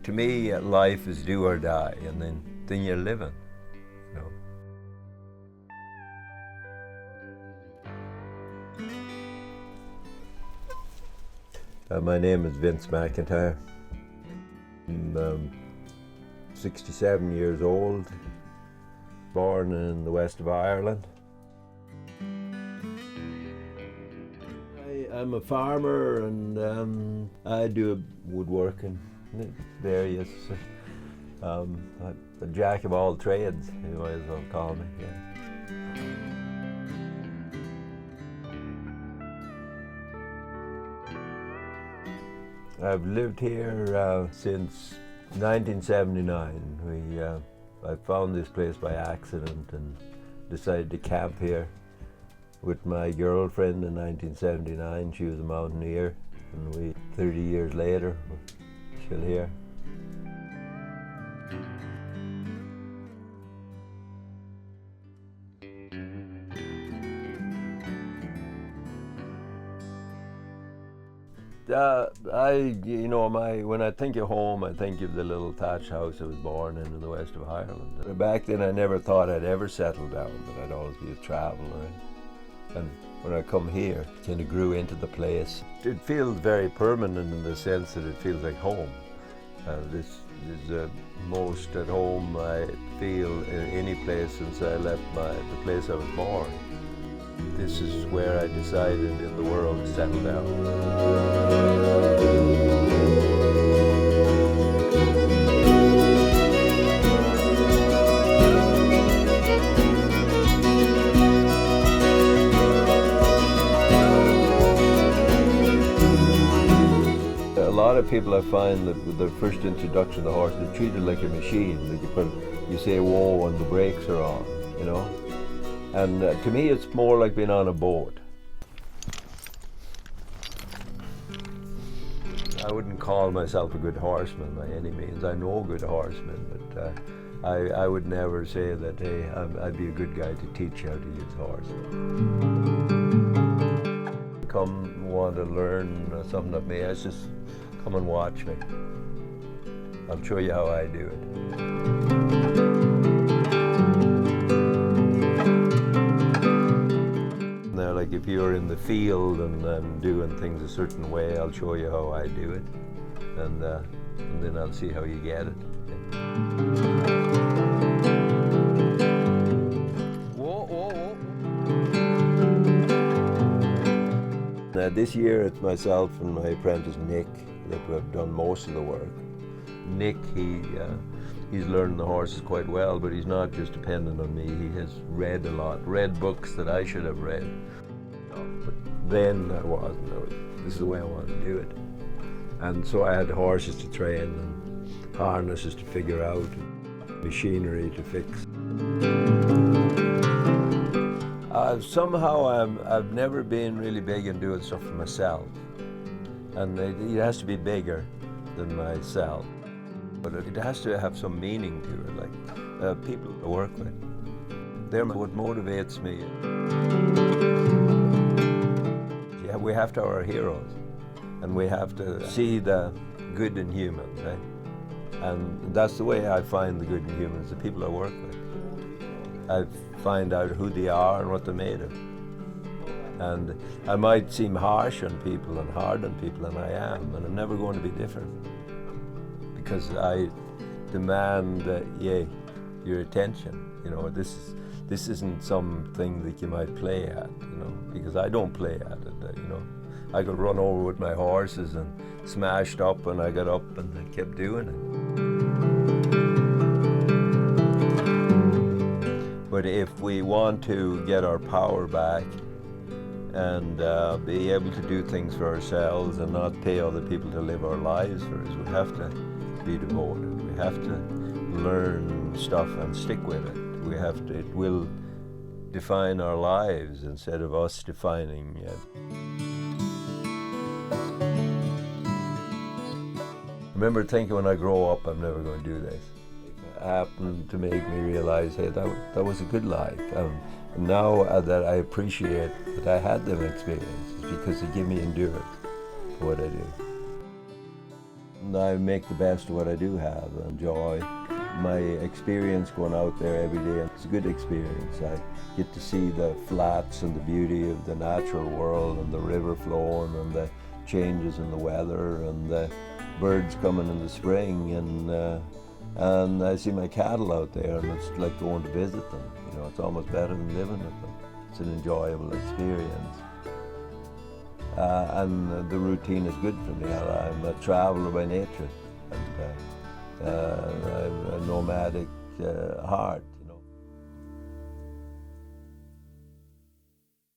To me, life is do or die, and then you're living, you know. My name is Vince McIntyre. I'm 67 years old, born in the west of Ireland. I'm a farmer, and I do woodworking, various, a jack of all trades, you might as well call me. Yeah. I've lived here since 1979. I found this place by accident and decided to camp here with my girlfriend in 1979. She was a mountaineer, and 30 years later, we're still here. When I think of home, I think of the little thatched house I was born in the west of Ireland. Back then, I never thought I'd ever settle down, but I'd always be a traveller. And when I come here, it kind of grew into the place. It feels very permanent in the sense that it feels like home. This is the most at home I feel in any place since I left the place I was born. This is where I decided in the world to settle down. A lot of people I find that with their first introduction to the horse, they're treated like a machine. You say whoa and the brakes are on, you know. And to me, it's more like being on a boat. I wouldn't call myself a good horseman by any means. I know good horsemen, but I would never say that, hey, I'd be a good guy to teach you how to use horse. Come want to learn something of me, it's just come and watch me. I'll show you how I do it. Like if you're in the field and I'm doing things a certain way, I'll show you how I do it, and then I'll see how you get it. Whoa, whoa, whoa. This year it's myself and my apprentice Nick that have done most of the work. Nick, he's learned the horses quite well, but he's not just dependent on me. He has read a lot, read books that I should have read. But then I wasn't. This is the way I wanted to do it. And so I had horses to train and harnesses to figure out, and machinery to fix. Somehow I've never been really big in doing stuff for myself. And it has to be bigger than myself. But it has to have some meaning to it, like people to work with. They're what motivates me. Yeah, we have to have our heroes, and we have to see the good in humans, right? And that's the way I find the good in humans, the people I work with. I find out who they are and what they're made of. And I might seem harsh on people and hard on people, and I am, and I'm never going to be different. Because I demand, your attention. You know, this isn't something that you might play at, you know, because I don't play at it, you know. I got run over with my horses and smashed up, and I got up and I kept doing it. But if we want to get our power back and be able to do things for ourselves and not pay other people to live our lives for us, we have to be devoted. We have to learn stuff and stick with it. It will define our lives instead of us defining it. remember thinking when I grow up, I'm never going to do this. It happened to make me realize, hey, that was a good life. And now that I appreciate that I had them experiences because they give me endurance for what I do. And I make the best of what I do have, enjoy my experience going out there every day. It's a good experience. I get to see the flats and the beauty of the natural world and the river flowing and the changes in the weather and the birds coming in the spring, and I see my cattle out there, and it's like going to visit them. You know, it's almost better than living with them. It's an enjoyable experience. And the routine is good for me. I'm a traveler by nature, and I have a nomadic heart.